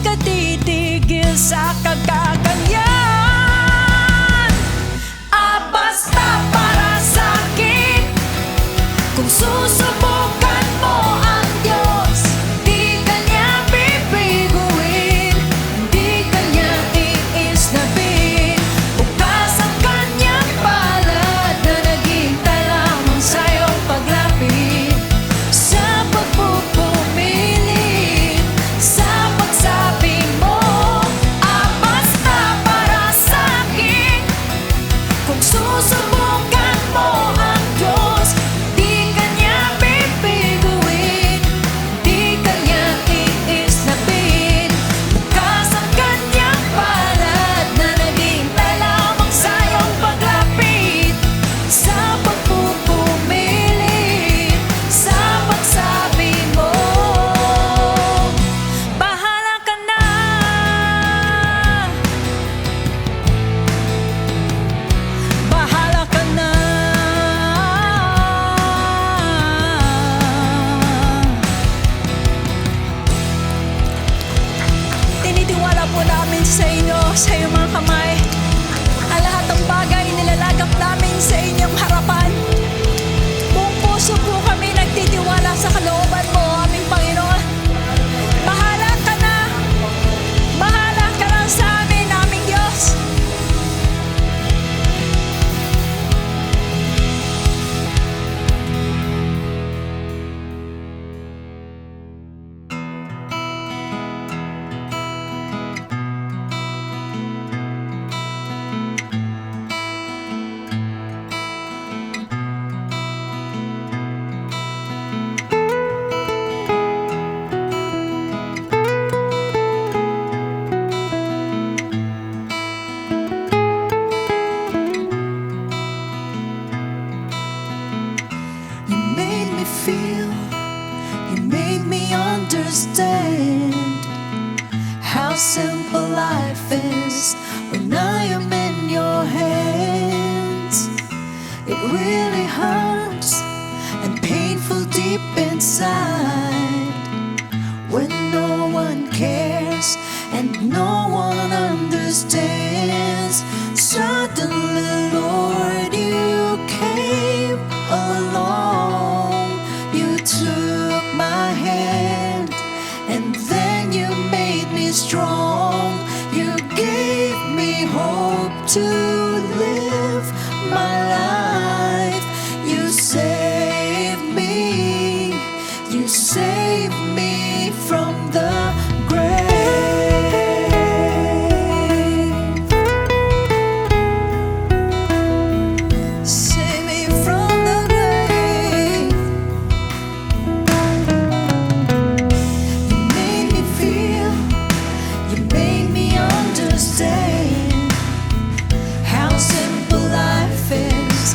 ka titigil sa kagaganyan. Basta para sa'kin, kung susubukan mo ang Diyos, di ka niya bibiguin, di ka niya iisnabin. Bukas ang kanyang palad na naghihintay lamang sa'yong paglapit, sa pagpupumilit, sa pagsabi mo. Basta para sa'kin, kung susubukan mo ang Diyos, di ka niya bibiguin, di ka niya iisnabin. Bukas ang kanyang palad na naghihintay lamang sa'yong paglapit, sa pagpupumilit, sa pagsabi mo. Bahala ka na, bahala ka na. Tinitiwala po namin sa inyo, sa iyong mga kamay, ang lahat ng bagay nilalagap namin sa inyong harapan. Buong puso po kami nagtitiwala sa kalooban mo, aming Panginoon. Bahala ka na, bahala ka na sa amin, aming Diyos. You made me feel, you made me understand how simple life is when I am in your hands. It really hurts and painful deep inside when no one cares and no one understands. Suddenly, Lord, you came along. You took my hand and then you made me strong. You gave me hope to live my life. You saved me, you saved me from the grave. Save me from the grave. You made me feel, you made me understand how simple life is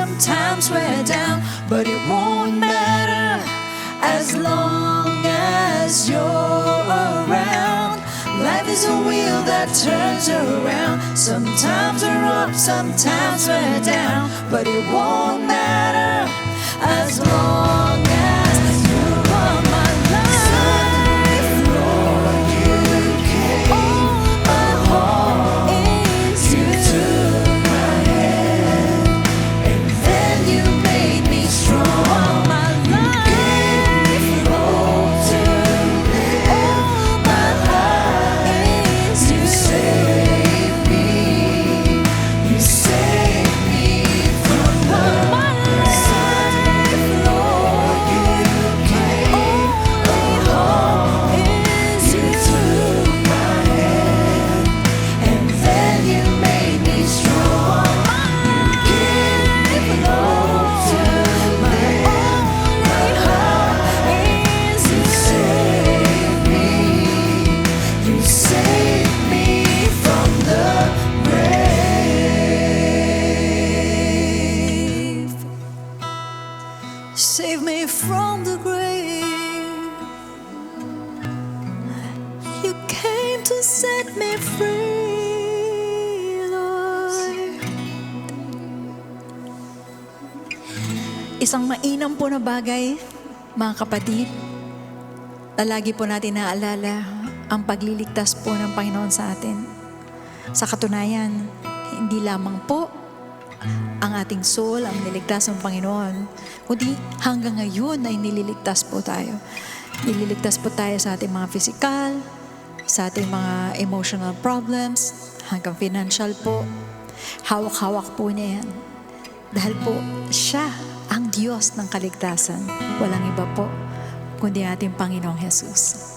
sometimes we're down, but it won't matter as long as you're around. Life is a wheel that turns around. Sometimes we're up, sometimes we're down, but it won't matter as long as you are my life. Lord, you came. All my hope is you. Took my hand and then you made me strong. All my life, Lord, to me. All my heart is you. Save me. You save me from the save me from the grave. You came to set me free, Lord. Isang mainam po na bagay, mga kapatid, na lagi po natin naaalala ang pagliligtas po ng Panginoon sa atin. Sa katunayan, hindi lamang po ang ating soul ang niligtas ng Panginoon, kundi hanggang ngayon ay nililigtas po tayo. Nililigtas po tayo sa ating mga physical, sa ating mga emotional problems, hanggang financial po. Hawak-hawak po niya yan. Dahil po, siya ang Diyos ng kaligtasan. Walang iba po, kundi ating Panginoong Jesus.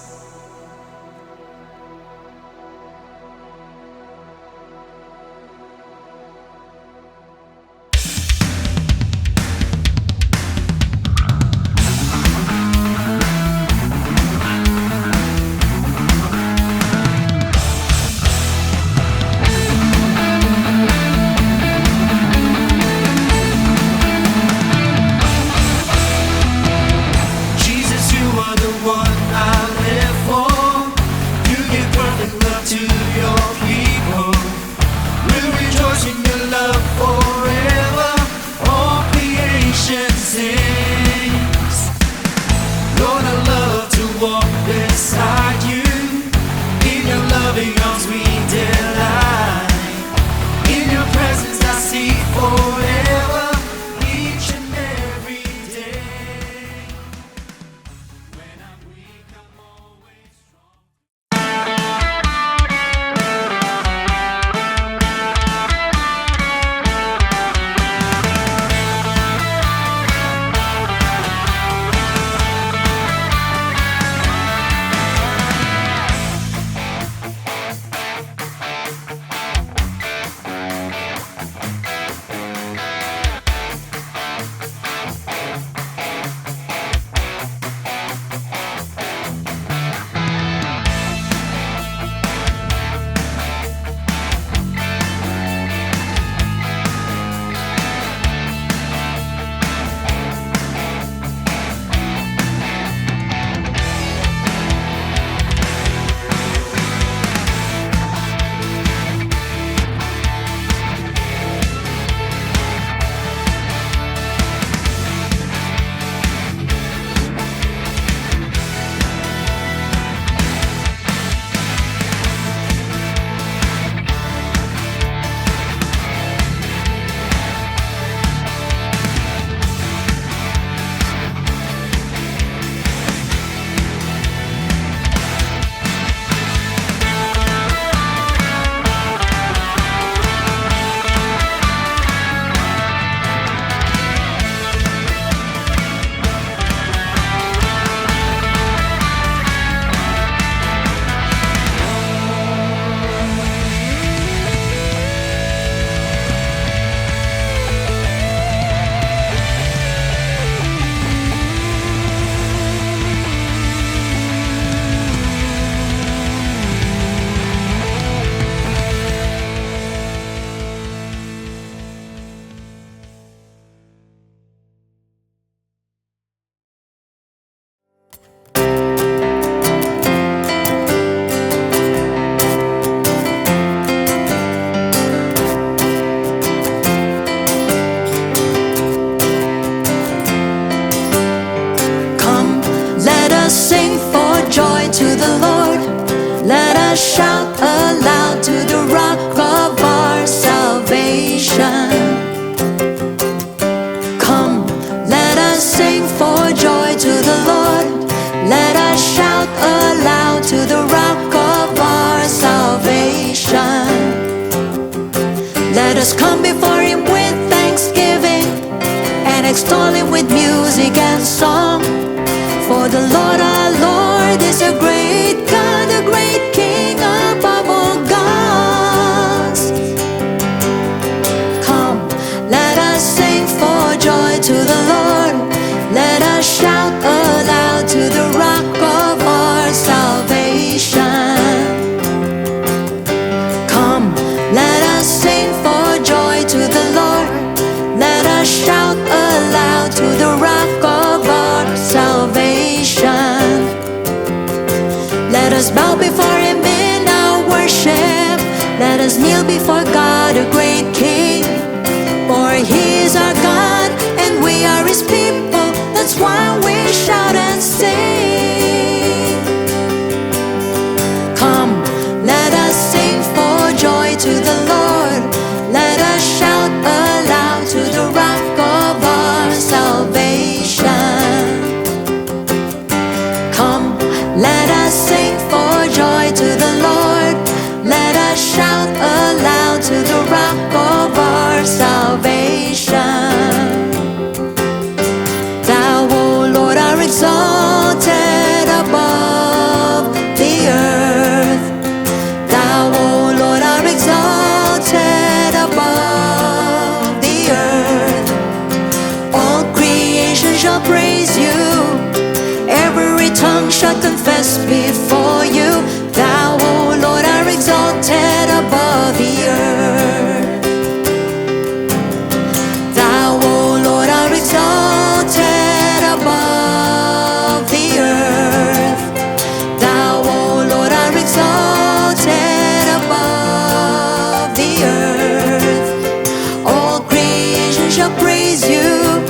Jesus, you are the one I live loud to the rock of our salvation. Let us come before Him with thanksgiving and extol Him with music and song. For the Lord our Lord is a great God, a great King above all gods. Come, let us sing for joy to the Lord. Let us shout aloud to the rock of our salvation. Come, let us sing for joy to the Lord. Let us shout aloud to the rock of our salvation. Let us bow before Him in our worship. Let us kneel before God, a great King. For He is our God and we are His people. That's why we shout and sing. Come, let us sing for joy to the Lord. Let us shout aloud to the rock of our salvation. Come, let us sing for joy to the Lord. Let us shout aloud to the rock of our salvation. Thou, O Lord, art exalted above the earth. Thou, O Lord, art exalted above the earth. All creation shall praise you. Every tongue shall confess before you. Thou, O Lord, art exalted above the earth. Thou, O Lord, art exalted above the earth. Thou, O Lord, art exalted above the earth. All creation shall praise you.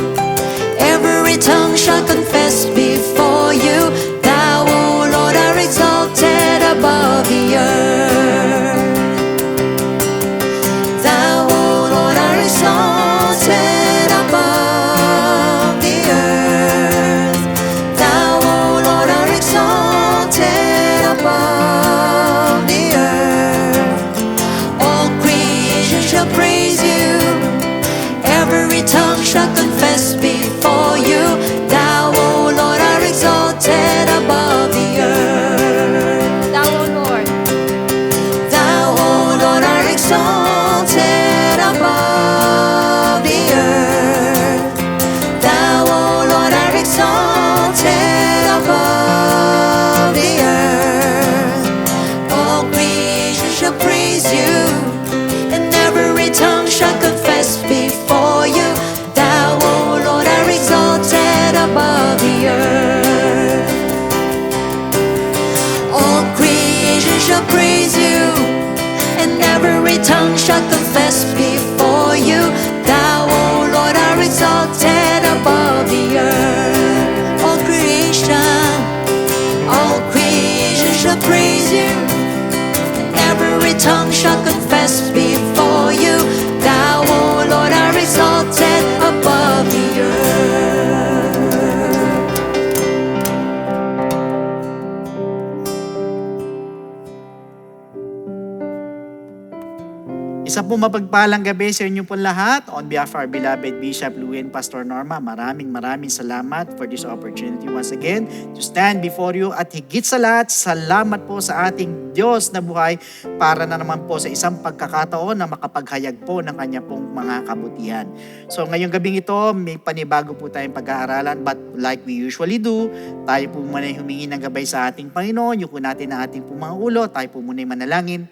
Every tongue shall confess before you. Thou, O Lord, art exalted above the earth. Thou, O Lord, art exalted above the earth. Thou, O Lord, art exalted above the earth. All creation shall praise you. Every tongue shall confess before you. Thou, O Lord, art exalted above the earth. Thou, O Lord. Thou, O Lord, art exalted above the earth. Thou, O Lord, art exalted above the earth. All creation shall praise you, and every tongue shall confess before you. Thou, O Lord, art exalted above the earth. All creation shall praise you, and every tongue shall confess before you. Thou, O Lord, art exalted above the earth. All creation shall praise you, and every tongue shall confess before you. Thou, O Lord, art exalted above the earth. Isa po mapagpalang gabi sa inyo po lahat. On behalf of our beloved Bishop Louie and Pastor Norma, maraming salamat for this opportunity once again to stand before you. At higit sa lahat, salamat po sa ating Diyos na buhay para na naman po sa isang pagkakataon na makapaghayag po ng kanya pong mga kabutihan. So ngayong gabing ito, may panibago po tayong pag-aaralan, but like we usually do, tayo po muna humingi ng gabay sa ating Panginoon, yuko natin ang ating pong mga ulo, tayo po muna manalangin.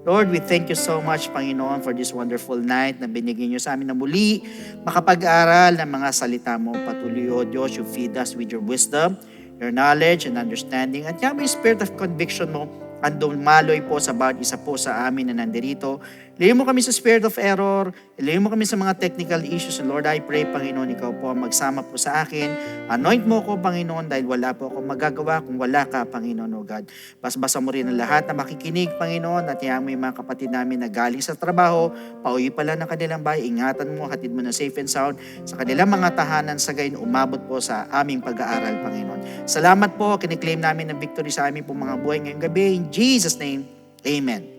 Lord, we thank you so much, Panginoon, for this wonderful night na binigyan niyo sa amin na muli makapag-aral ng mga salita mo. Patuloy, O Diyos, you feed us with your wisdom, your knowledge and understanding. At yung spirit of conviction mo, ang dumaloy po sa bawat isa po sa amin na nandirito. Ilayo mo kami sa spirit of error. Ilayo mo kami sa mga technical issues. And Lord, I pray, Panginoon, ikaw po ang magsama po sa akin. Anoint mo ko, Panginoon, dahil wala po ako magagawa kung wala ka, Panginoon, O God. Basbasa mo rin ang lahat na makikinig, Panginoon, at hayaan mo yung mga kapatid namin na galing sa trabaho, pauwi pala ng kanilang bahay, ingatan mo, hatid mo na safe and sound sa kanilang mga tahanan, sa gayon umabot po sa aming pag-aaral, Panginoon. Salamat po, kiniklaim namin ng victory sa aming pong mga buhay ngayong gabi. In Jesus' name, Amen.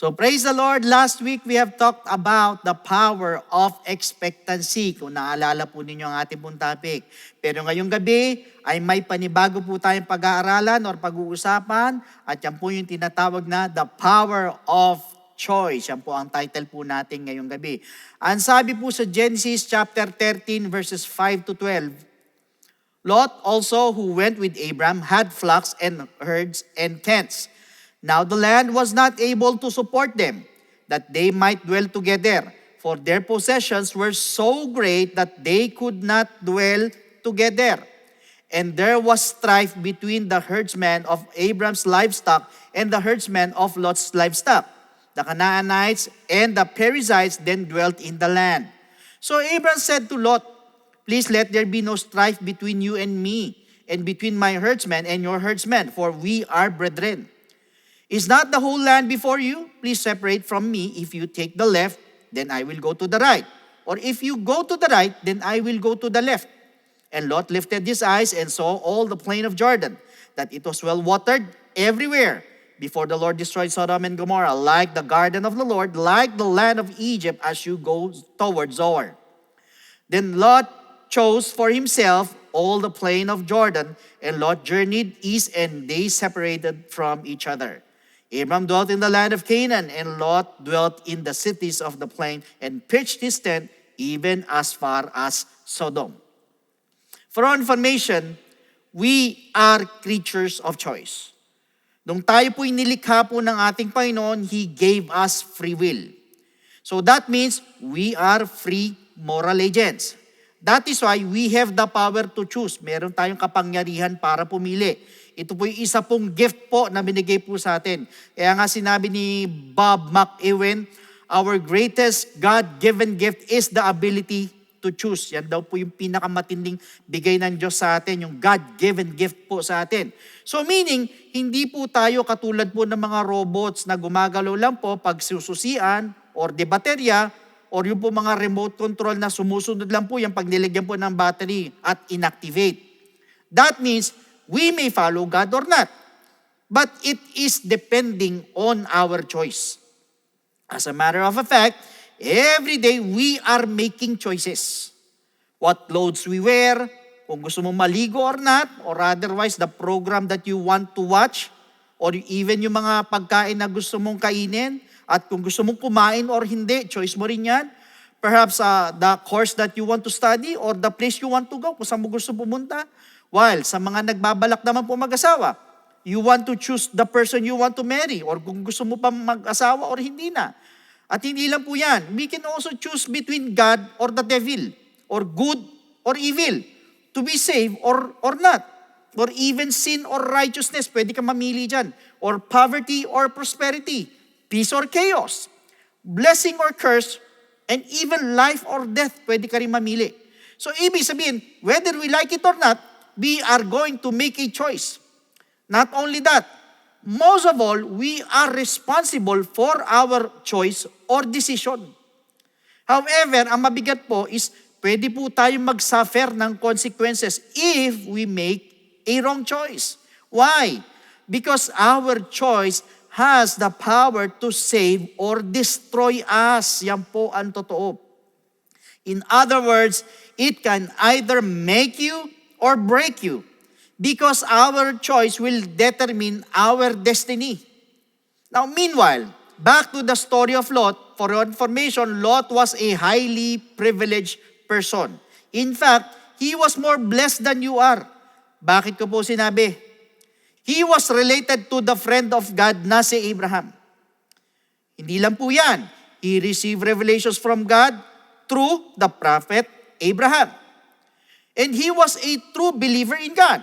So praise the Lord. Last week we have talked about the power of expectancy. Kung naalala po ninyo ang ating pong topic. Pero ngayong gabi ay may panibago po tayong pag-aaralan or pag-uusapan. At yan po yung tinatawag na the power of choice. Yan po ang title po natin ngayong gabi. Ang sabi po sa Genesis chapter 13 verses 5 to 12. Lot also, who went with Abram, had flocks and herds and tents. Now the land was not able to support them, that they might dwell together, for their possessions were so great that they could not dwell together. And there was strife between the herdsmen of Abram's livestock and the herdsmen of Lot's livestock. The Canaanites and the Perizzites then dwelt in the land. So Abram said to Lot, "Please let there be no strife between you and me, and between my herdsmen and your herdsmen, for we are brethren. Is not the whole land before you? Please separate from me. If you take the left, then I will go to the right. Or if you go to the right, then I will go to the left." And Lot lifted his eyes and saw all the plain of Jordan, that it was well watered everywhere, before the Lord destroyed Sodom and Gomorrah, like the garden of the Lord, like the land of Egypt as you go toward Zoar. Then Lot chose for himself all the plain of Jordan, and Lot journeyed east, and they separated from each other. Abram dwelt in the land of Canaan, and Lot dwelt in the cities of the plain, and pitched his tent even as far as Sodom. For our information, we are creatures of choice. Nung tayo po'y nilikha po ng ating Panginoon, He gave us free will. So that means we are free moral agents. That is why we have the power to choose. Meron tayong kapangyarihan para pumili. Ito po yung isa pong gift po na binigay po sa atin. Kaya nga sinabi ni Bob McEwen, our greatest God-given gift is the ability to choose. Yan daw po yung pinakamatinding bigay ng Diyos sa atin, yung God-given gift po sa atin. So meaning, hindi po tayo katulad po ng mga robots na gumagalaw lang po pag sususian or de baterya or yung po mga remote control na sumusunod lang po yung pag nilagyan po ng battery at inactivate. That means, we may follow God or not, but it is depending on our choice. As a matter of fact, every day we are making choices. What clothes we wear, kung gusto mong maligo or not, or otherwise the program that you want to watch, or even yung mga pagkain na gusto mong kainin, at kung gusto mong kumain or hindi, choice mo rin yan. Perhaps the course that you want to study or the place you want to go, kung saan mo gusto pumunta. While sa mga nagbabalak naman po mag-asawa, you want to choose the person you want to marry or kung gusto mo pa mag-asawa or hindi na. At hindi lang po yan. We can also choose between God or the devil or good or evil to be saved or not. Or even sin or righteousness. Pwede ka mamili dyan. Or poverty or prosperity. Peace or chaos. Blessing or curse. And even life or death. Pwede ka rin mamili. So ibig sabihin, whether we like it or not, we are going to make a choice. Not only that, most of all, we are responsible for our choice or decision. However, ang mabigat po is pwede po tayong mag-suffer ng consequences if we make a wrong choice. Why? Because our choice has the power to save or destroy us. Yan po ang totoo. In other words, it can either make you or break you, because our choice will determine our destiny. Now, meanwhile, back to the story of Lot. For your information, Lot was a highly privileged person. In fact, he was more blessed than you are. Bakit ko po sinabi? He was related to the friend of God na si Abraham. Hindi lang po yan. He received revelations from God through the prophet Abraham. And he was a true believer in God.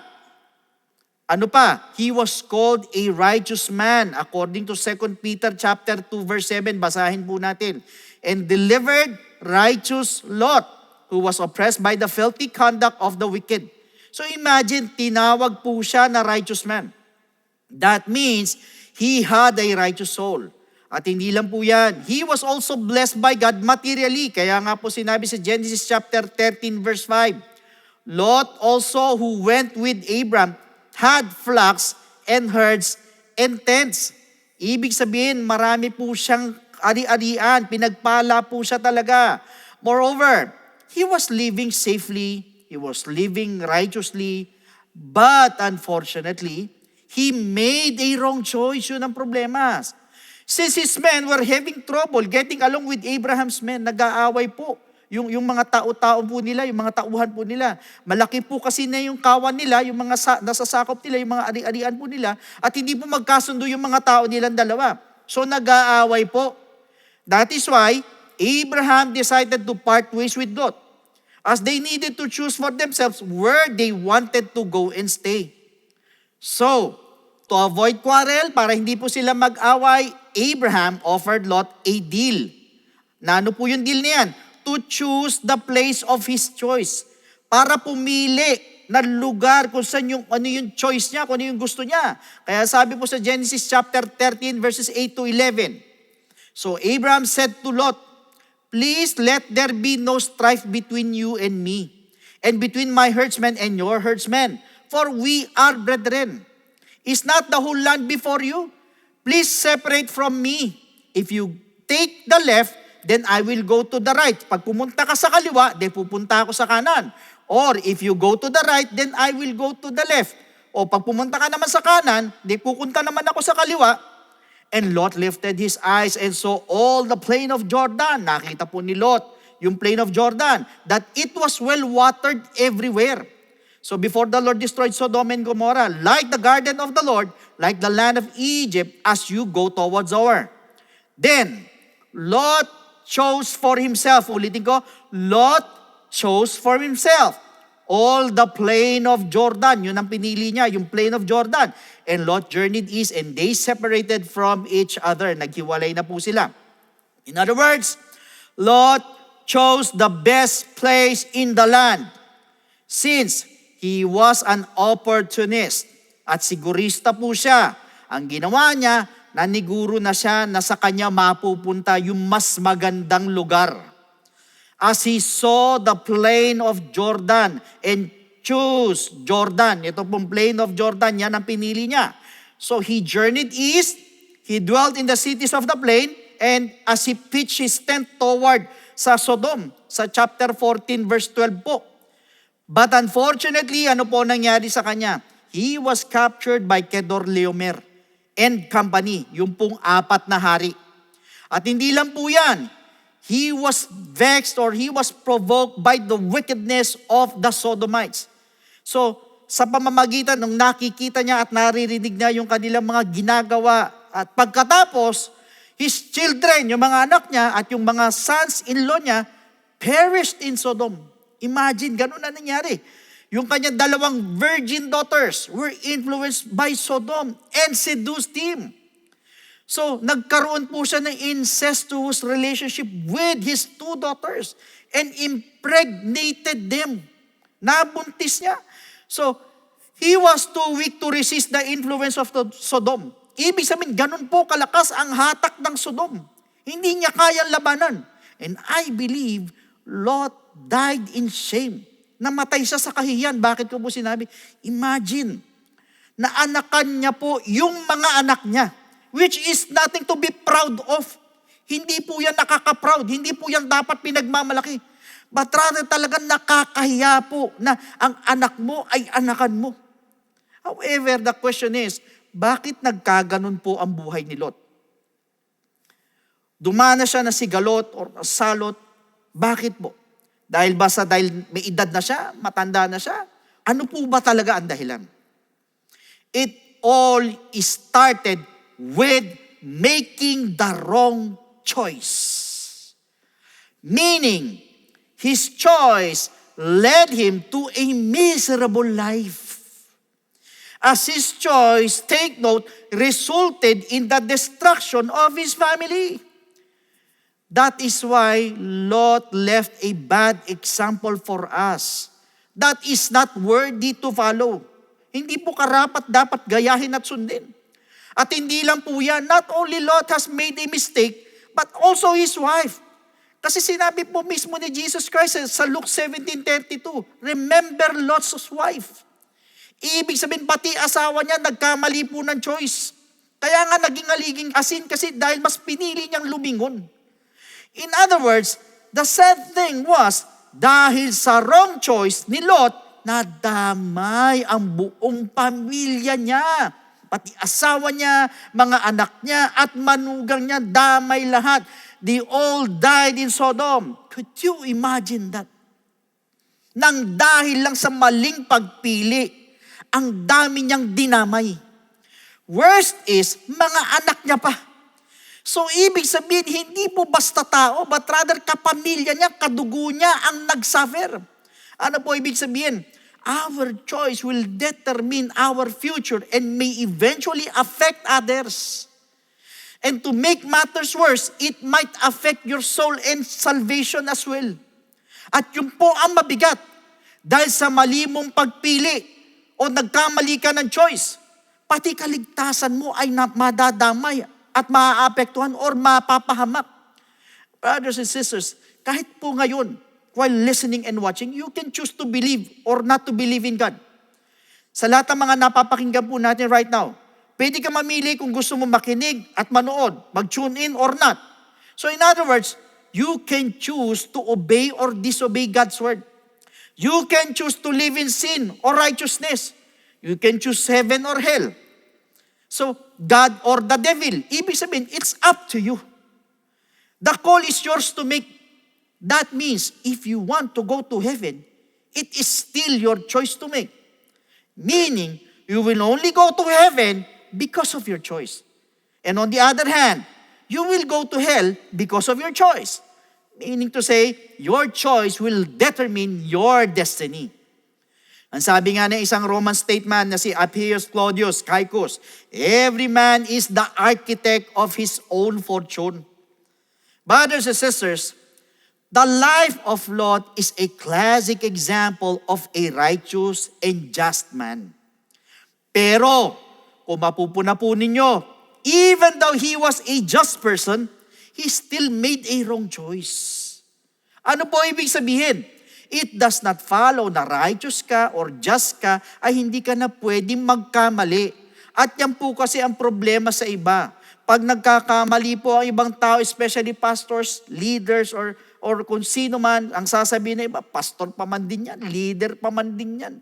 Ano pa? He was called a righteous man according to 2 Peter chapter 2 verse 7. Basahin po natin. And delivered righteous Lot, who was oppressed by the filthy conduct of the wicked. So imagine, tinawag po siya na righteous man. That means he had a righteous soul. At hindi lang po yan. He was also blessed by God materially. Kaya nga po sinabi sa Genesis chapter 13 verse 5. Lot also who went with Abram had flocks and herds and tents. Ibig sabihin, marami po siyang ari-arian. Pinagpala po siya talaga. Moreover, he was living safely. He was living righteously. But unfortunately, he made a wrong choice. Yun ang problema. Since his men were having trouble getting along with Abraham's men, nag-aaway po. Yung mga tao-tao po nila, yung mga tauhan po nila. Malaki po kasi na yung kawan nila, yung mga nasasakop nila, yung mga ari-arian po nila, at hindi po magkasundo yung mga tao nilang dalawa. So nag-aaway po. That is why Abraham decided to part ways with Lot, as they needed to choose for themselves where they wanted to go and stay. So, to avoid quarrel, para hindi po sila mag-away, Abraham offered Lot a deal. Na ano po yung deal niyan? To choose the place of his choice. Para pumili na lugar kung saan ano yung choice niya, kung ano yung gusto niya. Kaya sabi po sa Genesis chapter 13 verses 8 to 11. So Abraham said to Lot, please let there be no strife between you and me, and between my herdsmen and your herdsmen, for we are brethren. Is not the whole land before you? Please separate from me. If you take the left, then I will go to the right. Pag pumunta ka sa kaliwa, then pupunta ako sa kanan. Or if you go to the right, then I will go to the left. O pag pumunta ka naman sa kanan, then pupunta naman ako sa kaliwa. And Lot lifted his eyes and saw all the plain of Jordan. Nakita po ni Lot yung plain of Jordan, that it was well watered everywhere. So before the Lord destroyed Sodom and Gomorrah, like the garden of the Lord, like the land of Egypt, as you go towards Zoar. Then Lot chose for himself, ulitin ko, Lot chose for himself all the plain of Jordan. Yun ang pinili niya, yung plain of Jordan. And Lot journeyed east and they separated from each other. Naghiwalay na po sila. In other words, Lot chose the best place in the land since he was an opportunist. At sigurista po siya. Ang ginawa niya, naniguro na siya na sa kanya mapupunta yung mas magandang lugar. As he saw the plain of Jordan and choose Jordan. Ito pong plain of Jordan, yan ang pinili niya. So he journeyed east, he dwelt in the cities of the plain, and as he pitched his tent toward sa Sodom, sa chapter 14 verse 12 po. But unfortunately, ano po nangyari sa kanya? He was captured by Kedorlaomer and company, yung pong apat na hari. At hindi lang po yan, he was vexed or he was provoked by the wickedness of the Sodomites. So, sa pamamagitan ng nakikita niya at naririnig niya yung kanilang mga ginagawa, at pagkatapos, his children, yung mga anak niya at yung mga sons-in-law niya, perished in Sodom. Imagine, ganun na nangyari. Yung kanyang dalawang virgin daughters were influenced by Sodom and seduced him. So, nagkaroon po siya ng incestuous relationship with his two daughters and impregnated them. Nabuntis niya. So, he was too weak to resist the influence of Sodom. Ibig sabihin, ganun po kalakas ang hatak ng Sodom. Hindi niya kayang labanan. And I believe Lot died in shame. Namatay siya sa kahihiyan. Bakit ko po sinabi? Imagine, na anakan niya po yung mga anak niya, which is nothing to be proud of. Hindi po yan nakaka-proud. Hindi po yan dapat pinagmamalaki. But rather talagang nakakahiya po na ang anak mo ay anakan mo. However, the question is, bakit nagkaganon po ang buhay ni Lot? Dumana siya na sigalot or salot. Bakit po? Dahil may edad na siya, matanda na siya? Ano po ba talaga ang dahilan? It all started with making the wrong choice. Meaning, his choice led him to a miserable life. as his choice, take note, resulted in the destruction of his family. That is why Lot left a bad example for us. That is not worthy to follow. Hindi po karapat dapat gayahin at sundin. At hindi lang po yan, not only Lot has made a mistake, but also his wife. Kasi sinabi po mismo ni Jesus Christ sa Luke 17:32, remember Lot's wife. Ibig sabihin, pati asawa niya nagkamali po ng choice. Kaya nga naging aliging asin kasi dahil mas pinili niyang lumingon. In other words, the sad thing was, dahil sa wrong choice ni Lot, nadamay ang buong pamilya niya. Pati asawa niya, mga anak niya, at manugang niya, damay lahat. They all died in Sodom. Could you imagine that? Nang dahil lang sa maling pagpili, ang dami niyang dinamay. Worst is, mga anak niya pa. So, ibig sabihin, hindi po basta tao, but rather kapamilya niya, kadugo niya ang nagsuffer. Ano po ibig sabihin? Our choice will determine our future and may eventually affect others. And to make matters worse, it might affect your soul and salvation as well. At yun po ang mabigat. Dahil sa mali mong pagpili o nagkamali ka ng choice, pati kaligtasan mo ay madadamay at maaapektuhan or mapapahamak. Brothers and sisters, kahit po ngayon, while listening and watching, you can choose to believe or not to believe in God. Sa lahat ng mga napapakinggan po natin right now, pwede ka mamili kung gusto mo makinig at manood, mag-tune in or not. So in other words, you can choose to obey or disobey God's word. You can choose to live in sin or righteousness. You can choose heaven or hell. So, God or the devil, ibig sabihin, it's up to you. The call is yours to make. That means, if you want to go to heaven, it is still your choice to make. Meaning, you will only go to heaven because of your choice. And on the other hand, you will go to hell because of your choice. Meaning to say, your choice will determine your destiny. Ang sabi nga ng isang Roman statesman na si Appius Claudius Caecus, every man is the architect of his own fortune. Brothers and sisters, the life of Lot is a classic example of a righteous and just man. Pero, kung mapupuna po ninyo, even though he was a just person, he still made a wrong choice. Ano po ibig sabihin? It does not follow na righteous ka or just ka ay hindi ka na pwedeng magkamali. At yan po kasi ang problema sa iba. Pag nagkakamali po ang ibang tao, especially pastors, leaders, or kung sino man, ang sasabihin na iba, pastor pa man din yan, leader pa man din yan.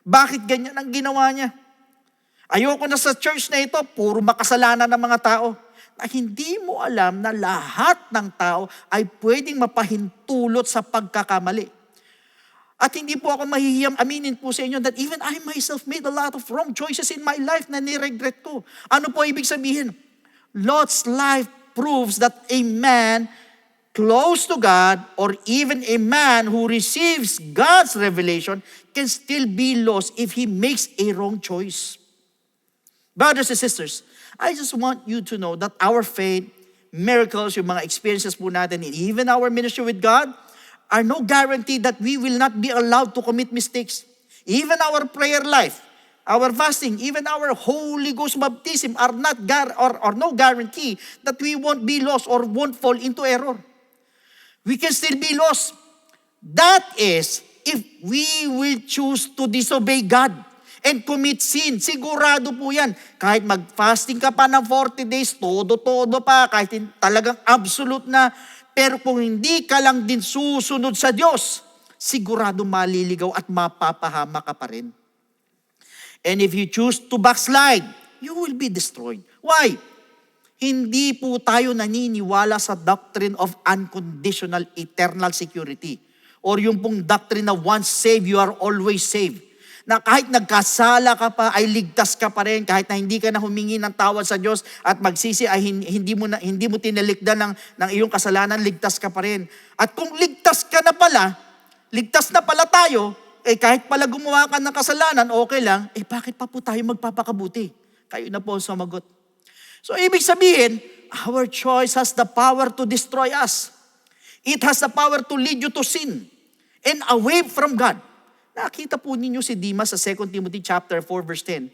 Bakit ganyan ang ginawa niya? Ayoko na sa church na ito, puro makasalanan ng mga tao. Na hindi mo alam na lahat ng tao ay pwedeng mapahintulot sa pagkakamali. At hindi po ako mahihiyang aminin po sa inyo that even I myself made a lot of wrong choices in my life na niregret ko. Ano po ibig sabihin? Lot's life proves that a man close to God or even a man who receives God's revelation can still be lost if he makes a wrong choice. Brothers and sisters, I just want you to know that our faith, miracles, yung mga experiences po natin, and even our ministry with God, are no guarantee that we will not be allowed to commit mistakes. Even our prayer life, our fasting, even our Holy Ghost baptism are not or no guarantee that we won't be lost or won't fall into error. We can still be lost. That is, if we will choose to disobey God and commit sin. Sigurado po yan. Kahit mag-fasting ka pa ng 40 days, todo-todo pa, kahit talagang absolute na, pero kung hindi ka lang din susunod sa Diyos, sigurado maliligaw at mapapahama ka pa rin. And if you choose to backslide, you will be destroyed. Why? Hindi po tayo naniniwala sa doctrine of unconditional eternal security. Or yung pong doctrine na once saved, you are always saved. Na kahit nagkasala ka pa, ay ligtas ka pa rin. Kahit na hindi ka na humingi ng tawad sa Diyos at magsisi, ay hindi mo tinalikdan ng iyong kasalanan, ligtas ka pa rin. At kung ligtas na pala tayo, kahit pala gumawa ka ng kasalanan, okay lang, bakit pa po tayo magpapakabuti? Kayo na po ang sumagot. So, ibig sabihin, our choice has the power to destroy us. It has the power to lead you to sin and away from God. Nakita po ninyo si Demas sa 2 Timothy chapter 4, verse 10.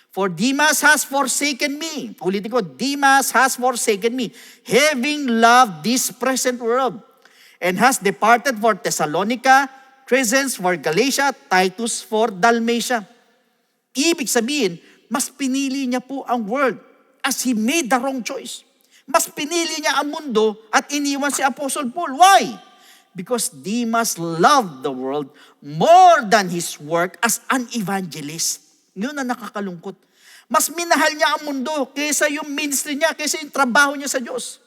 For Demas has forsaken me. Ulitin ko, Demas has forsaken me, having loved this present world, and has departed for Thessalonica, Crescens for Galatia, Titus for Dalmatia. Ibig sabihin, mas pinili niya po ang world as he made the wrong choice. Mas pinili niya ang mundo at iniwan si Apostle Paul. Why? Because Demas loved the world more than his work as an evangelist. Yun ang nakakalungkot. Mas minahal niya ang mundo kaysa yung ministry niya, kaysa yung trabaho niya sa Diyos.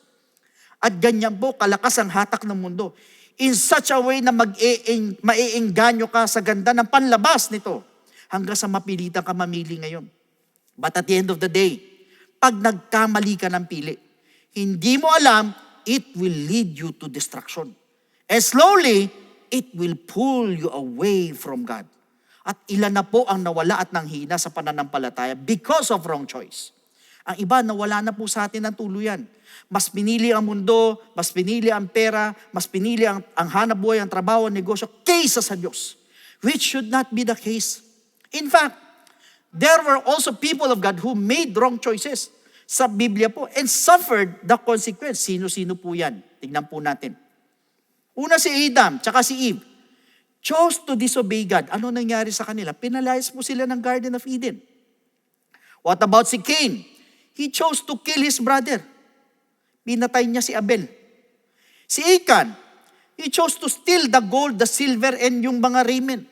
At ganyan po, kalakas ang hatak ng mundo. In such a way na maiengganyo ka sa ganda ng panlabas nito hanggang sa mapilitan ka mamili ngayon. But at the end of the day, pag nagkamali ka ng pili, hindi mo alam, it will lead you to destruction. And slowly, it will pull you away from God. At ilan na po ang nawala at nanghina sa pananampalataya because of wrong choice. Ang iba, nawala na po sa atin ng tuluyan. Mas pinili ang mundo, mas pinili ang pera, mas pinili ang hanapbuhay, ang trabaho, ang negosyo, kaysa sa Diyos. Which should not be the case. In fact, there were also people of God who made wrong choices sa Biblia po and suffered the consequence. Sino-sino po yan? Tignan po natin. Una si Adam, tsaka si Eve. Chose to disobey God. Ano nangyari sa kanila? Pinalayas po sila ng Garden of Eden. What about si Cain? He chose to kill his brother. Pinatay niya si Abel. Si Achan, he chose to steal the gold, the silver, and yung mga raiment.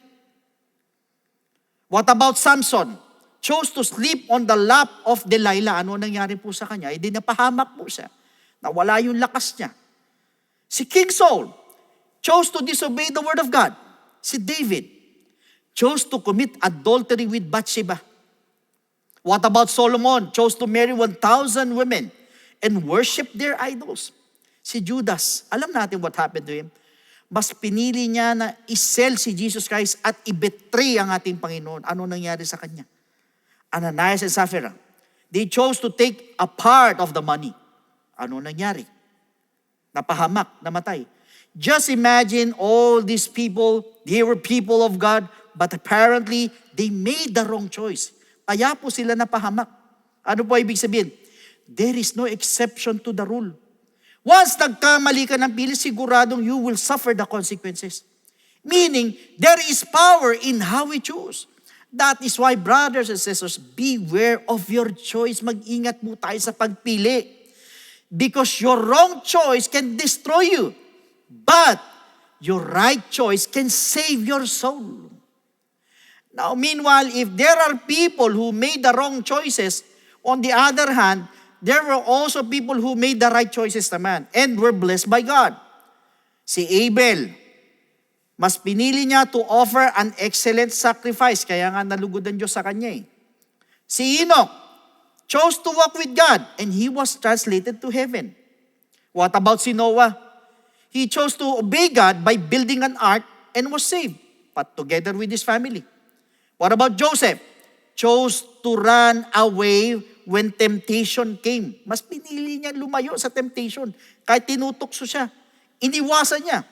What about Samson? Chose to sleep on the lap of Delilah. Ano nangyari po sa kanya? Hindi napahamak po siya. Nawala yung lakas niya. Si King Saul chose to disobey the word of God. Si David chose to commit adultery with Bathsheba. What about Solomon? Chose to marry 1,000 women and worship their idols. Si Judas, alam natin what happened to him. Mas pinili niya na isell si Jesus Christ at i-betray ang ating Panginoon. Ano nangyari sa kanya? Ananias and Sapphira, they chose to take a part of the money. Ano nangyari? Napahamak, namatay. Just imagine all these people, they were people of God, but apparently they made the wrong choice. Kaya po sila napahamak. Ano po ibig sabihin? There is no exception to the rule. Once nagkamali ka ng pili, siguradong you will suffer the consequences. Meaning, there is power in how we choose. That is why, brothers and sisters, beware of your choice. Mag-ingat mo tayo sa pagpili. Because your wrong choice can destroy you. But your right choice can save your soul. Now, meanwhile, if there are people who made the wrong choices, on the other hand, there were also people who made the right choices naman and were blessed by God. Si Abel, mas pinili niya to offer an excellent sacrifice, kaya nga nalugod ang Diyos sa kanya eh. Si Enoch chose to walk with God and he was translated to heaven. What about si Noah? He chose to obey God by building an ark and was saved, but together with his family. What about Joseph? Chose to run away when temptation came. Mas pinili niya lumayo sa temptation. Kahit tinutukso siya, iniwasan niya.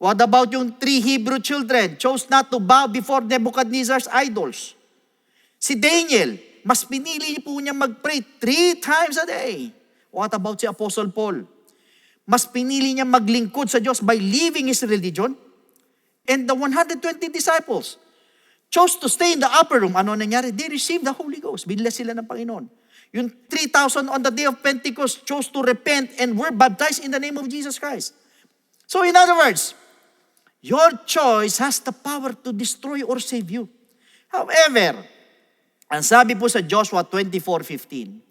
What about yung 3 Hebrew children? Chose not to bow before Nebuchadnezzar's idols. Si Daniel, mas pinili po niya mag-pray 3 times a day. What about si Apostle Paul? Mas pinili niya maglingkod sa Diyos by leaving his religion. And the 120 disciples chose to stay in the upper room. Ano nangyari? They received the Holy Ghost. Binila sila ng Panginoon. Yung 3,000 on the day of Pentecost chose to repent and were baptized in the name of Jesus Christ. So in other words, your choice has the power to destroy or save you. However, ang sabi po sa Joshua 24:15,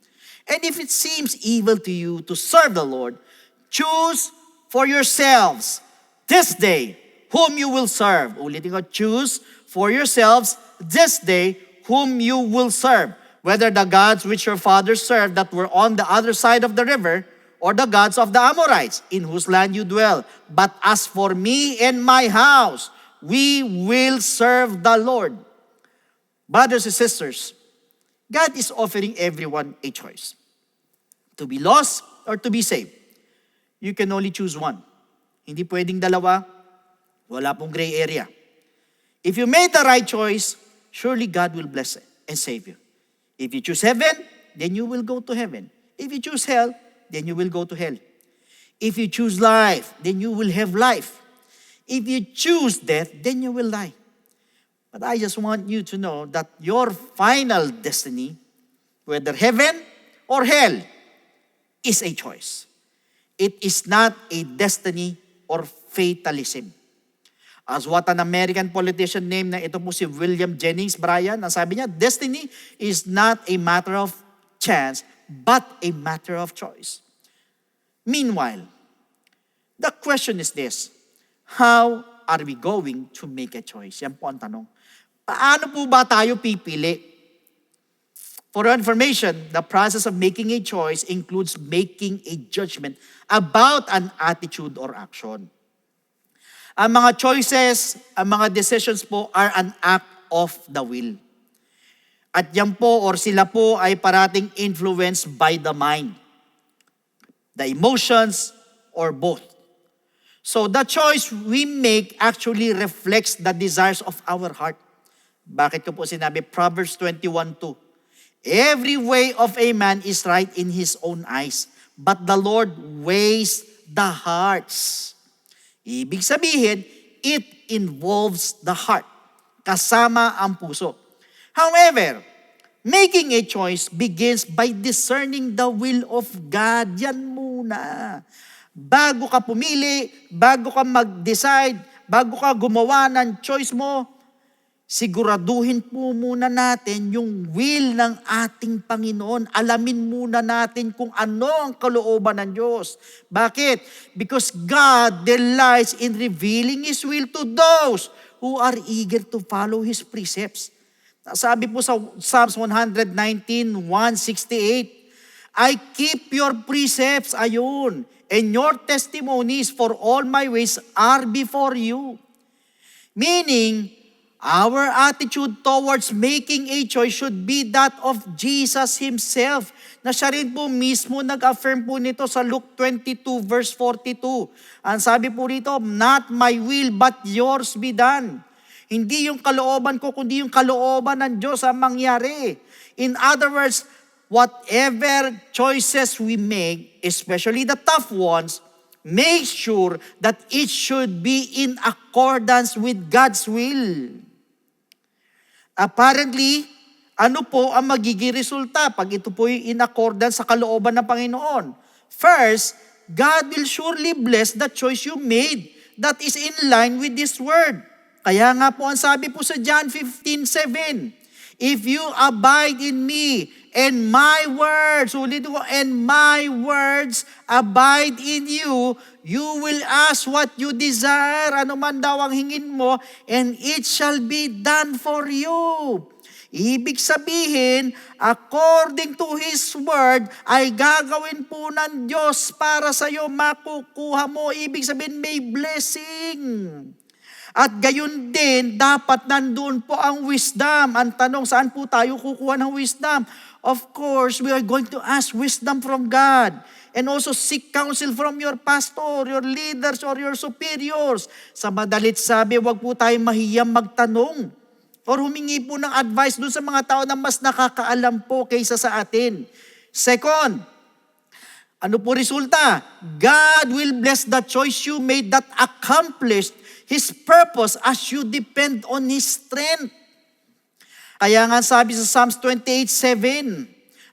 and if it seems evil to you to serve the Lord, choose for yourselves this day whom you will serve. Ulitin ko, choose for yourselves this day whom you will serve. Whether the gods which your fathers served that were on the other side of the river, or the gods of the Amorites, in whose land you dwell. But as for me and my house, we will serve the Lord. Brothers and sisters, God is offering everyone a choice. To be lost or to be saved. You can only choose one. Hindi pwedeng dalawa. Wala pong gray area. If you made the right choice, surely God will bless it and save you. If you choose heaven, then you will go to heaven. If you choose hell, then you will go to hell. If you choose life, then you will have life. If you choose death, then you will die. But I just want you to know that your final destiny, whether heaven or hell, is a choice. It is not a destiny or fatalism. As what an American politician named na ito po si William Jennings Bryan, ang sabi niya, destiny is not a matter of chance, but a matter of choice. Meanwhile, the question is this, how are we going to make a choice? Yan po ang tanong. Paano po ba tayo pipili? For your information, the process of making a choice includes making a judgment about an attitude or action. Ang mga choices, ang mga decisions po are an act of the will. At yan po or sila po ay parating influenced by the mind, the emotions, or both. So the choice we make actually reflects the desires of our heart. Bakit ko po sinabi? Proverbs 21:2. Every way of a man is right in his own eyes, but the Lord weighs the hearts. Ibig sabihin, it involves the heart, kasama ang puso. However, making a choice begins by discerning the will of God. Yan muna. Bago ka pumili, bago ka mag-decide, bago ka gumawa ng choice mo, siguraduhin po muna natin yung will ng ating Panginoon. Alamin muna natin kung ano ang kalooban ng Diyos. Bakit? Because God delights in revealing His will to those who are eager to follow His precepts. Sabi po sa Psalms 119:168, I keep your precepts, ayun, and your testimonies, for all my ways are before you. Meaning, our attitude towards making a choice should be that of Jesus Himself, na siya rin po mismo nag-affirm po nito sa Luke 22:42. Ang sabi po rito, not my will but yours be done. Hindi yung kalooban ko, kundi yung kalooban ng Diyos ang mangyari. In other words, whatever choices we make, especially the tough ones, make sure that it should be in accordance with God's will. Apparently, ano po ang magiging resulta pag ito po yung in accordance sa kalooban ng Panginoon? First, God will surely bless the choice you made that is in line with this word. Kaya nga po ang sabi po sa John 15:7, if you abide in me and my words, ulit ko, and my words abide in you, you will ask what you desire, ano man daw ang hingin mo, and it shall be done for you. Ibig sabihin, according to His word, ay gagawin po ng Diyos para sa iyo, makukuha mo. Ibig sabihin, may blessing. At gayon din, dapat nandoon po ang wisdom. Ang tanong, saan po tayo kukuha ng wisdom? Of course, we are going to ask wisdom from God. And also seek counsel from your pastor, your leaders, or your superiors. Sa madalit sabi, huwag po tayo mahiyang magtanong or humingi po ng advice doon sa mga tao na mas nakakaalam po kaysa sa atin. Second, ano po resulta? God will bless the choice you made that accomplished His purpose as you depend on His strength. Kaya nga sabi sa Psalms 28:7,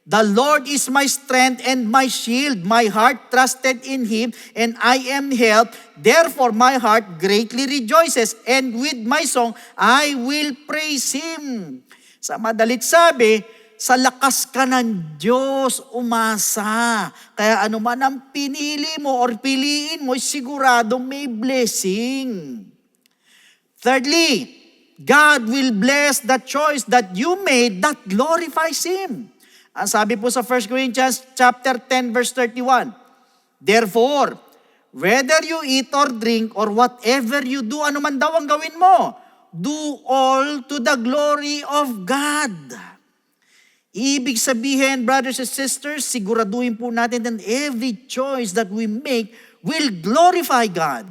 the Lord is my strength and my shield. My heart trusted in Him and I am helped. Therefore my heart greatly rejoices and with my song I will praise Him. Sa madalit sabi, sa lakas ka ng Diyos umasa. Kaya ano man ang pinili mo or piliin mo, sigurado may blessing. Thirdly, God will bless the choice that you made that glorifies Him. Ang sabi po sa 1 Corinthians chapter 10 verse 31, therefore, Whether you eat or drink or whatever you do, ano man daw ang gawin mo, do all to the glory of God. Ibig sabihin, brothers and sisters, siguraduhin po natin that every choice that we make will glorify God.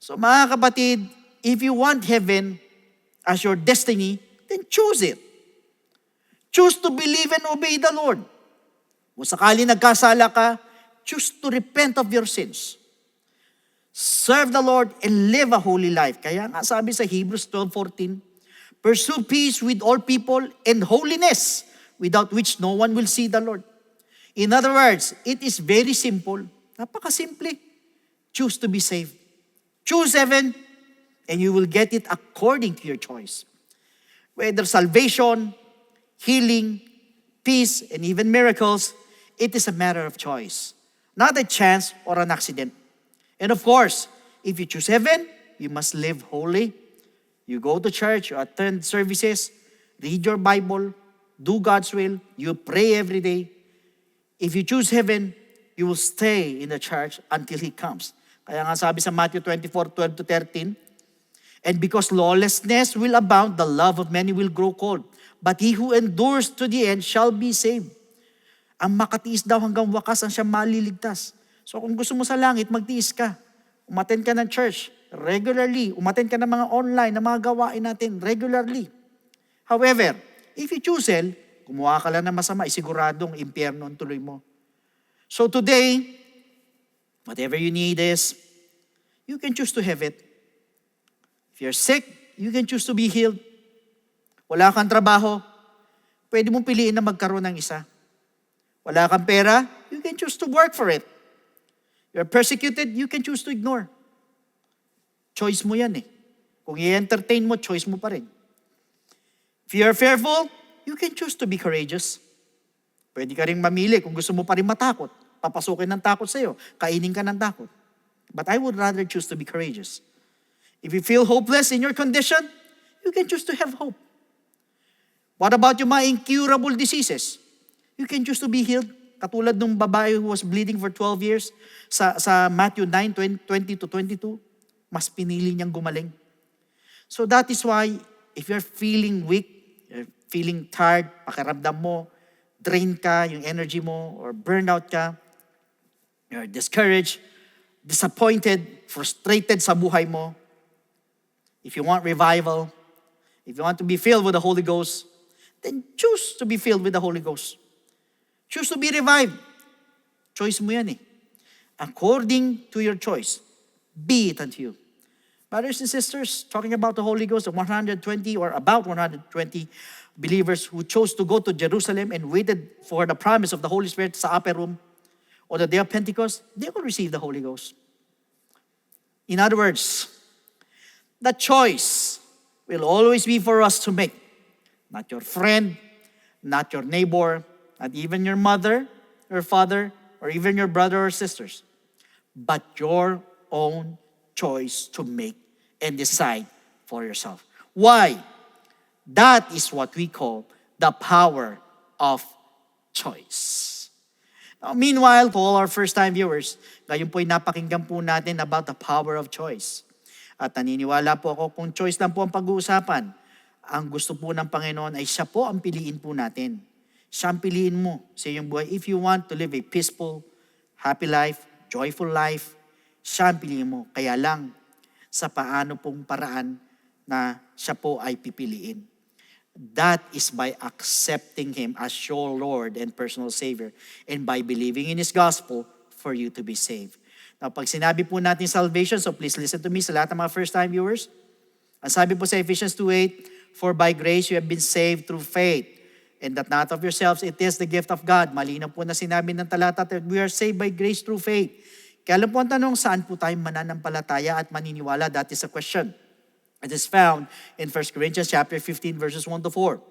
So mga kapatid, if you want heaven as your destiny, then choose it. Choose to believe and obey the Lord. Kung sakali nagkasala ka, choose to repent of your sins. Serve the Lord and live a holy life. Kaya nga sabi sa Hebrews 12:14, pursue peace with all people and holiness, without which no one will see the Lord. In other words, it is very simple. Napakasimple. Choose to be saved. Choose heaven, and you will get it according to your choice. Whether salvation, healing, peace, and even miracles, it is a matter of choice, not a chance or an accident. And of course, if you choose heaven, you must live holy. You go to church, you attend services, read your Bible, do God's will, you pray every day. If you choose heaven, you will stay in the church until He comes. Kaya nga sabi sa Matthew 24:12-13, and because lawlessness will abound, the love of many will grow cold. But he who endures to the end shall be saved. Ang makatiis daw hanggang wakas ang siya maliligtas. So kung gusto mo sa langit, magtiis ka. Umattend ka ng church regularly. Umattend ka ng mga online, ng mga gawain natin regularly. However, if you choose hell, gumawa ka lang ng masama, isiguradong impyerno ang tuloy mo. So today, whatever you need is, you can choose to have it. If you're sick, you can choose to be healed. Wala kang trabaho, pwede mong piliin na magkaroon ng isa. Wala kang pera, you can choose to work for it. You're persecuted, you can choose to ignore. Choice mo yan eh. Kung i-entertain mo, choice mo pa rin. If you're fearful, you can choose to be courageous. Pwede ka rin mamili kung gusto mo pa rin matakot. Papasukin ng takot sa'yo, kainin ka ng takot. But I would rather choose to be courageous. If you feel hopeless in your condition, you can choose to have hope. What about yung mga incurable diseases? You can choose to be healed. Katulad nung babae who was bleeding for 12 years sa Matthew 9:20-22, mas pinili niyang gumaling. So that is why, if you're feeling weak, you're feeling tired, pakiramdam mo, drain ka, yung energy mo, or burned out ka, you're discouraged, disappointed, frustrated sa buhay mo, if you want revival, if you want to be filled with the Holy Ghost, then choose to be filled with the Holy Ghost. Choose to be revived. Choice mo yan eh. According to your choice, be it unto you. Brothers and sisters, talking about the Holy Ghost, the 120 or about 120 believers who chose to go to Jerusalem and waited for the promise of the Holy Spirit sa upper room on the day of Pentecost, they will receive the Holy Ghost. In other words, the choice will always be for us to make. Not your friend, not your neighbor, not even your mother, your father, or even your brother or sisters, but your own choice to make and decide for yourself. Why? That is what we call the power of choice. Now, meanwhile, to all our first-time viewers, ngayon po'y napakinggan po natin about the power of choice. At naniniwala po ako kung choice lang po ang pag-uusapan, ang gusto po ng Panginoon ay siya po ang piliin po natin. Siya ang piliin mo sa iyong buhay. If you want to live a peaceful, happy life, joyful life, siya ang piliin mo. Kaya lang, sa paano pong paraan na siya po ay pipiliin. That is by accepting Him as your Lord and personal Savior and by believing in His gospel for you to be saved. Now, pag sinabi po natin salvation, so please listen to me sa lahat ng mga first-time viewers. Ang sabi po sa Ephesians 2:8, for by grace you have been saved through faith, and that not of yourselves, it is the gift of God. Malinaw po na sinabi ng talata that we are saved by grace through faith. Kaya lang po ang tanong, saan po tayo mananampalataya at maniniwala? That is a question. It is found in 1 Corinthians chapter 15, verses 1-4.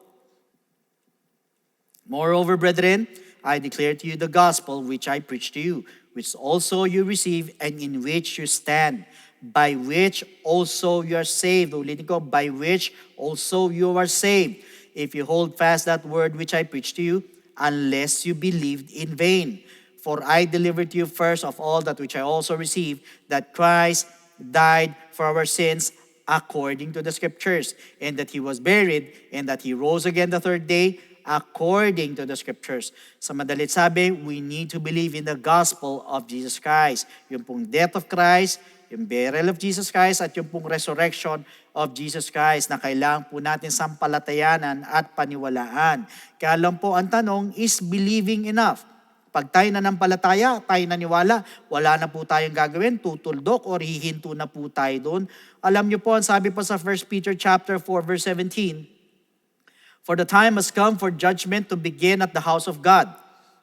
Moreover, brethren, I declare to you the gospel which I preached to you, which also you receive and in which you stand, by which also you are saved. Ulitin ko, by which also you are saved, if you hold fast that word which I preached to you, unless you believed in vain. For I delivered to you first of all that which I also received, that Christ died for our sins according to the Scriptures, and that He was buried, and that He rose again the third day according to the Scriptures. Sa madalit sabi, we need to believe in the gospel of Jesus Christ. Yung pong death of Christ, yung burial of Jesus Christ, at yung pong resurrection of Jesus Christ na kailangan po natin sampalatayanan at paniwalaan. Kaya lang po ang tanong, is believing enough? Pag tayo nanampalataya, tayo naniwala, wala na po tayong gagawin, tutuldok or hihinto na po tayo doon. Alam niyo po, ang sabi po sa 1 Peter chapter 4 verse 17, for the time has come for judgment to begin at the house of God.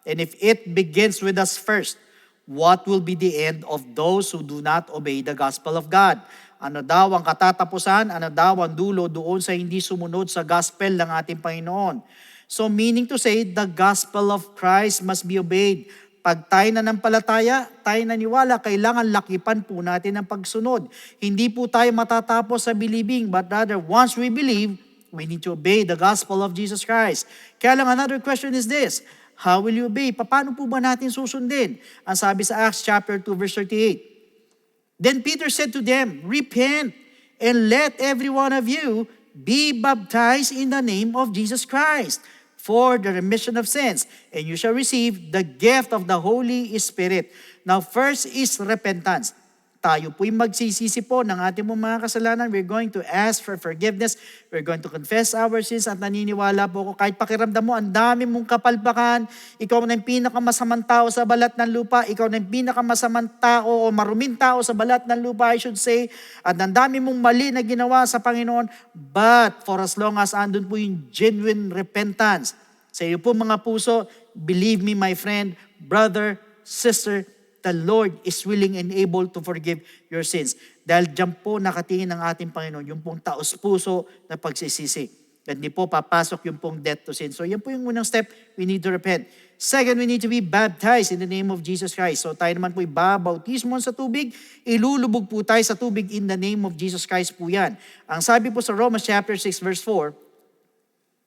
And if it begins with us first, what will be the end of those who do not obey the gospel of God? Ano daw ang katatapusan? Ano daw ang dulo doon sa hindi sumunod sa gospel ng ating Panginoon? So meaning to say, the gospel of Christ must be obeyed. Pag tayo nanampalataya, tayo naniwala, kailangan lakipan po natin ang pagsunod. Hindi po tayo matatapos sa believing, but rather once we believe, we need to obey the gospel of Jesus Christ. Kaya lang another question is this, how will you obey? Paano po ba natin susundin? Ang sabi sa Acts chapter 2 verse 38, then Peter said to them, repent and let every one of you be baptized in the name of Jesus Christ for the remission of sins, and you shall receive the gift of the Holy Spirit. Now, first is repentance. Tayo po'y magsisisi po ng ating mga kasalanan. We're going to ask for forgiveness. We're going to confess our sins at naniniwala po ako kahit pakiramdam mo, ang dami mong kapalpakan, ikaw na yung pinakamasamang tao sa balat ng lupa, ikaw na yung pinakamasamang tao o maruming tao sa balat ng lupa, I should say, at ang dami mong mali na ginawa sa Panginoon, but for as long as andun po yung genuine repentance, sa iyo po mga puso, believe me my friend, brother, sister, the Lord is willing and able to forgive your sins. Dahil dyan po nakatingin ng ating Panginoon, yung pong taos-puso na pagsisisi. Hindi po papasok yung pong death to sin. So yan po yung unang step, we need to repent. Second, we need to be baptized in the name of Jesus Christ. So tayo naman po ibabautismo sa tubig, ilulubog po tayo sa tubig in the name of Jesus Christ po yan. Ang sabi po sa Romans chapter 6 verse 4,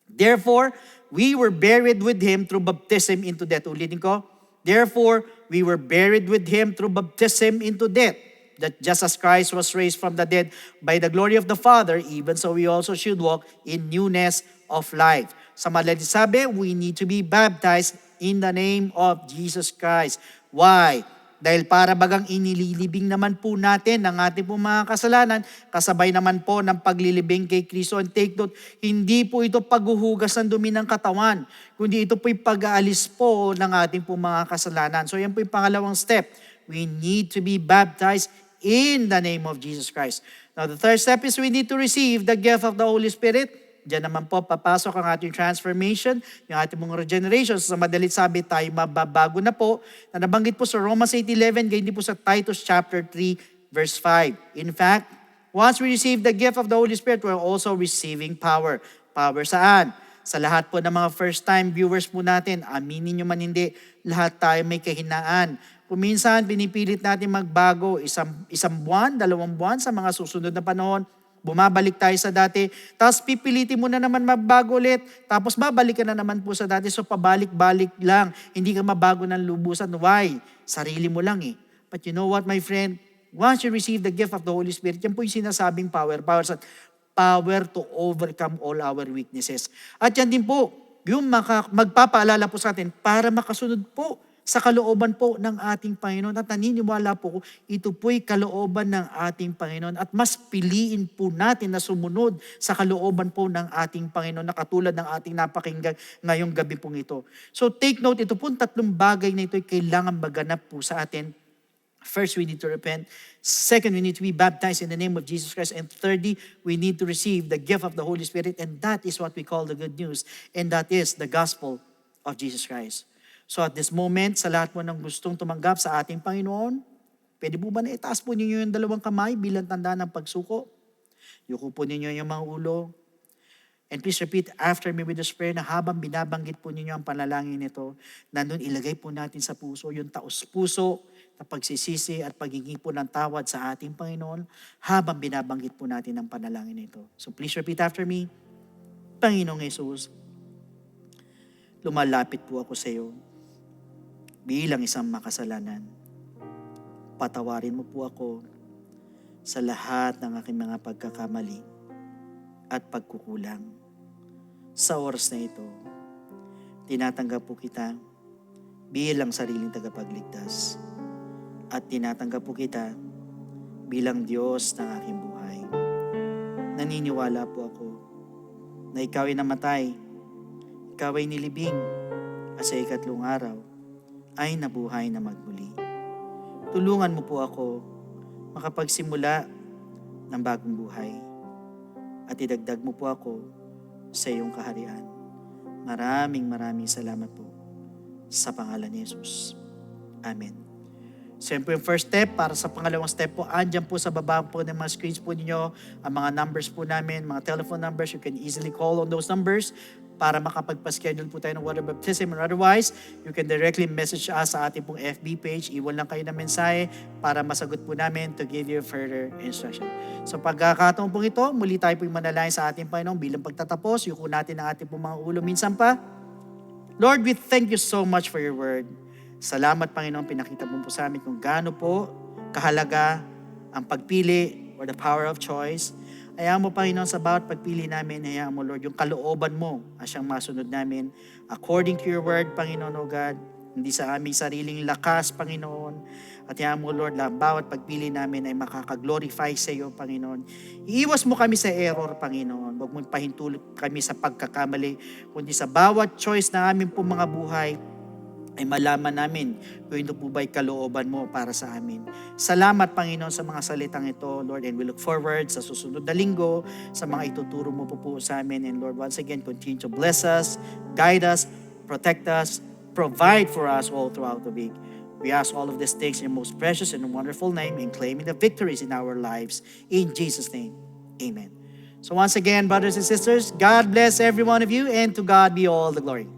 therefore, we were buried with Him through baptism into death. Ulitin ko, therefore, we were buried with Him through baptism into death, that just as Christ was raised from the dead by the glory of the Father, even so we also should walk in newness of life. Sa madalit sabi, we need to be baptized in the name of Jesus Christ. Why? Dahil para bagang inililibing naman po natin ang ating po mga kasalanan, kasabay naman po ng paglilibing kay Kristo. And take note, hindi po ito paghuhugas ng dumi ng katawan, kundi ito po'y pag-aalis po ng ating po mga kasalanan. So yan po yung pangalawang step. We need to be baptized in the name of Jesus Christ. Now the third step is we need to receive the gift of the Holy Spirit. Diyan naman po papasok ang ating transformation, yung ating mga regeneration. So, sa madalit sabi, tayo mababago na po. Na nabanggit po sa Romans 8:11, ganyan din po sa Titus chapter 3 verse 5. In fact, once we receive the gift of the Holy Spirit, we're also receiving power. Power saan? Sa lahat po ng mga first-time viewers po natin, aminin nyo man hindi, lahat tayo may kahinaan. Kung minsan, pinipilit natin magbago, isang buwan, 2 buwan sa mga susunod na panahon, bumabalik tayo sa dati, tapos pipilitin mo na naman magbago ulit, tapos babalik ka na naman po sa dati, so pabalik-balik lang, hindi ka mabago ng lubusan. Why? Sarili mo lang eh. But you know what, my friend? Once you receive the gift of the Holy Spirit, yan po yung sinasabing power to overcome all our weaknesses. At yan din po, yung magpapaalala po sa atin para makasunod po sa kalooban po ng ating Panginoon. At naniniwala po ko, ito po'y kalooban ng ating Panginoon. At mas piliin po natin na sumunod sa kalooban po ng ating Panginoon na katulad ng ating napakinggan ngayong gabi pong ito. So take note, ito pong 3 bagay na ito'y kailangan maganap po sa atin. First, we need to repent. Second, we need to be baptized in the name of Jesus Christ. And thirdly, we need to receive the gift of the Holy Spirit. And that is what we call the good news. And that is the gospel of Jesus Christ. So at this moment, sa lahat mo ng gustong tumanggap sa ating Panginoon, pwede po ba na itaas po ninyo yung 2 kamay bilang tanda ng pagsuko? Yuko po ninyo yung mga ulo. And please repeat after me with this prayer na habang binabanggit po ninyo ang panalangin nito, nandun ilagay po natin sa puso yung taos-puso na pagsisisi at paghingi po ng tawad sa ating Panginoon habang binabanggit po natin ang panalangin nito. So please repeat after me. Panginoong Jesus, lumalapit po ako sa iyo. bilang isang makasalanan. Patawarin mo po ako sa lahat ng aking mga pagkakamali at pagkukulang. Sa oras na ito, tinatanggap po kita bilang sariling tagapagligtas at tinatanggap po kita bilang Diyos ng aking buhay. Naniniwala po ako na ikaw ay namatay, ikaw ay nilibing, at sa ikatlong araw ay nabuhay na magmuli. Tulungan mo po ako makapagsimula ng bagong buhay at idagdag mo po ako sa iyong kaharian. Maraming salamat po sa pangalan ni Jesus. Amen. Siyempre, yung first step, para sa pangalawang step po, andyan po sa baba po ng mga screens po ninyo, ang mga numbers po namin, mga telephone numbers, you can easily call on those numbers para makapagpa-schedule po tayo ng water baptism, or otherwise, you can directly message us sa ating pong FB page. Iwan lang kayo ng mensahe para masagot po namin to give you further instruction. So pagkakataon pong ito, muli tayo po manalangin sa ating Panginoon bilang pagtatapos. Yuko natin ang ating pong mga ulo minsan pa. Lord, we thank you so much for your word. Salamat, Panginoon, pinakita mo po sa amin kung gaano po kahalaga ang pagpili or the power of choice. Hayaan mo, Panginoon, sa bawat pagpili namin, hayaan mo, Lord, yung kalooban mo ang siyang masunod namin according to your word, Panginoon, O God, hindi sa aming sariling lakas, Panginoon. At hayaan mo, Lord, na bawat pagpili namin ay makakaglorify sa iyo, Panginoon. Iiwas mo kami sa error, Panginoon. Huwag mo pahintulot kami sa pagkakamali, kundi sa bawat choice na amin po mga buhay, ay malaman namin kung ito po ba'y kalooban mo para sa amin. Salamat, Panginoon, sa mga salitang ito, Lord, and we look forward sa susunod na linggo, sa mga ituturo mo po sa amin. And Lord, once again, continue to bless us, guide us, protect us, provide for us all throughout the week. We ask all of these things in your most precious and wonderful name, and claiming the victories in our lives. In Jesus' name, amen. So once again, brothers and sisters, God bless every one of you, and to God be all the glory.